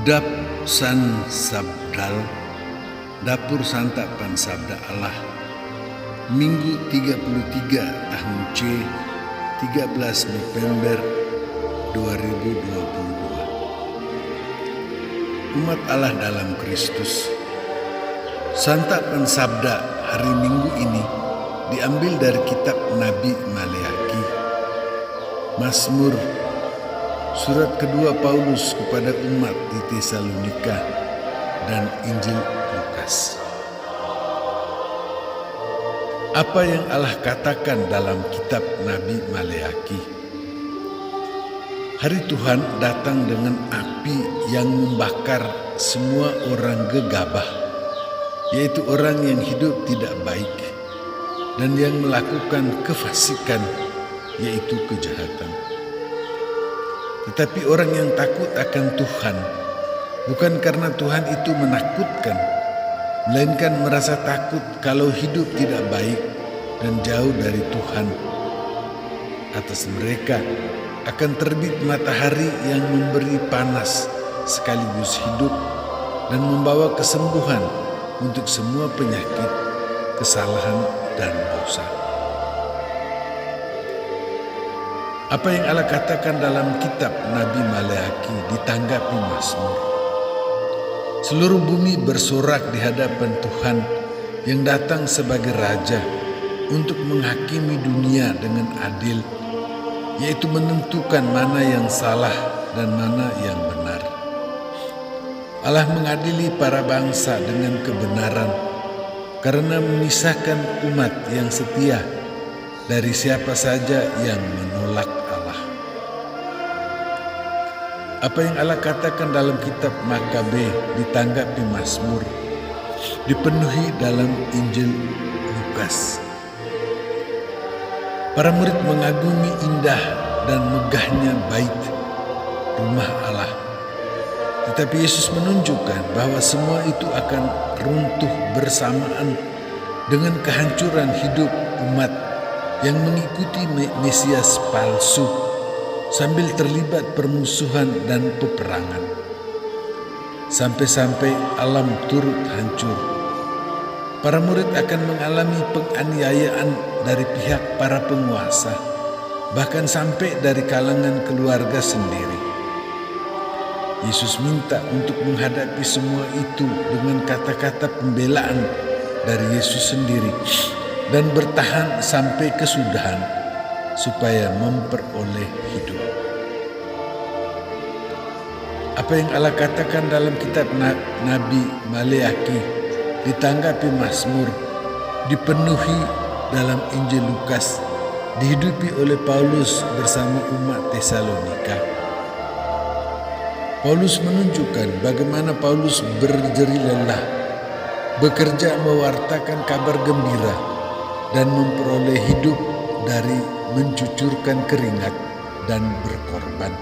Dap San Sabdal, Dapur Santapan Sabda Allah, Minggu 33 tahun C, 13 November 2022. Umat Allah dalam Kristus. Santapan Sabda hari Minggu ini diambil dari kitab Nabi Maleakhi, Mazmur, surat kedua Paulus kepada umat di Tesalonika, dan Injil Lukas. Apa yang Allah katakan dalam kitab Nabi Maleakhi? Hari Tuhan datang dengan api yang membakar semua orang gegabah, yaitu orang yang hidup tidak baik dan yang melakukan kefasikan, yaitu kejahatan. Tetapi orang yang takut akan Tuhan, bukan karena Tuhan itu menakutkan, melainkan merasa takut kalau hidup tidak baik dan jauh dari Tuhan. Atas mereka akan terbit matahari yang memberi panas sekaligus hidup dan membawa kesembuhan untuk semua penyakit, kesalahan, dan dosa. Apa yang Allah katakan dalam kitab Nabi Maleakhi ditanggapi Mazmur. Seluruh bumi bersorak di hadapan Tuhan yang datang sebagai Raja untuk menghakimi dunia dengan adil, yaitu menentukan mana yang salah dan mana yang benar. Allah mengadili para bangsa dengan kebenaran karena memisahkan umat yang setia dari siapa saja yang menolak Allah. Apa yang Allah katakan dalam kitab Makabe ditanggapi Mazmur dipenuhi dalam Injil Lukas. Para murid mengagumi indah dan megahnya bait rumah Allah. Tetapi Yesus menunjukkan bahwa semua itu akan runtuh bersamaan dengan kehancuran hidup umat yang mengikuti Mesias palsu sambil terlibat permusuhan dan peperangan. Sampai-sampai alam turut hancur. Para murid akan mengalami penganiayaan dari pihak para penguasa, bahkan sampai dari kalangan keluarga sendiri. Yesus minta untuk menghadapi semua itu dengan kata-kata pembelaan dari Yesus sendiri dan bertahan sampai kesudahan supaya memperoleh hidup. Apa yang Allah katakan dalam kitab Nabi Maleakhi ditanggapi Mazmur dipenuhi dalam Injil Lukas, dihidupi oleh Paulus bersama umat Tesalonika. Paulus menunjukkan bagaimana Paulus berjerih lelah, bekerja mewartakan kabar gembira dan memperoleh hidup dari mencucurkan keringat dan berkorban.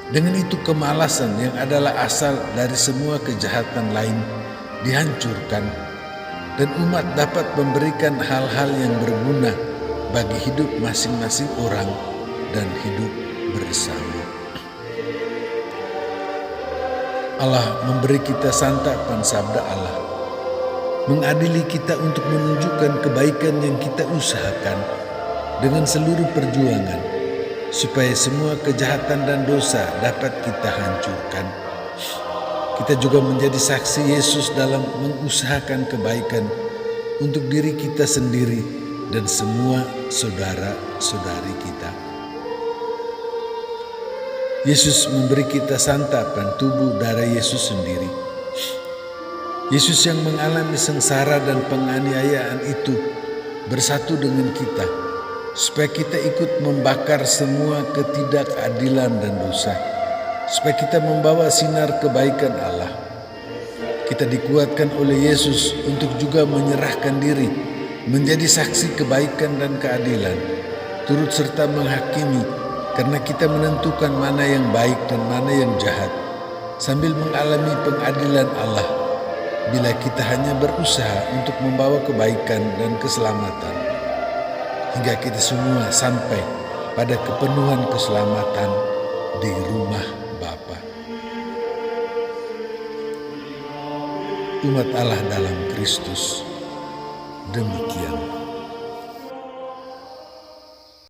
Dengan itu kemalasan yang adalah asal dari semua kejahatan lain dihancurkan dan umat dapat memberikan hal-hal yang berguna bagi hidup masing-masing orang dan hidup bersama. Allah memberi kita santapan sabda Allah, mengadili kita untuk menunjukkan kebaikan yang kita usahakan dengan seluruh perjuangan, supaya semua kejahatan dan dosa dapat kita hancurkan. Kita juga menjadi saksi Yesus dalam mengusahakan kebaikan untuk diri kita sendiri dan semua saudara-saudari kita. Yesus memberi kita santapan tubuh darah Yesus sendiri. Yesus yang mengalami sengsara dan penganiayaan itu bersatu dengan kita, supaya kita ikut membakar semua ketidakadilan dan dosa, supaya kita membawa sinar kebaikan Allah. Kita dikuatkan oleh Yesus untuk juga menyerahkan diri menjadi saksi kebaikan dan keadilan, turut serta menghakimi karena kita menentukan mana yang baik dan mana yang jahat, sambil mengalami pengadilan Allah bila kita hanya berusaha untuk membawa kebaikan dan keselamatan, hingga kita semua sampai pada kepenuhan keselamatan di rumah Bapa. umat Allah dalam Kristus. Demikian.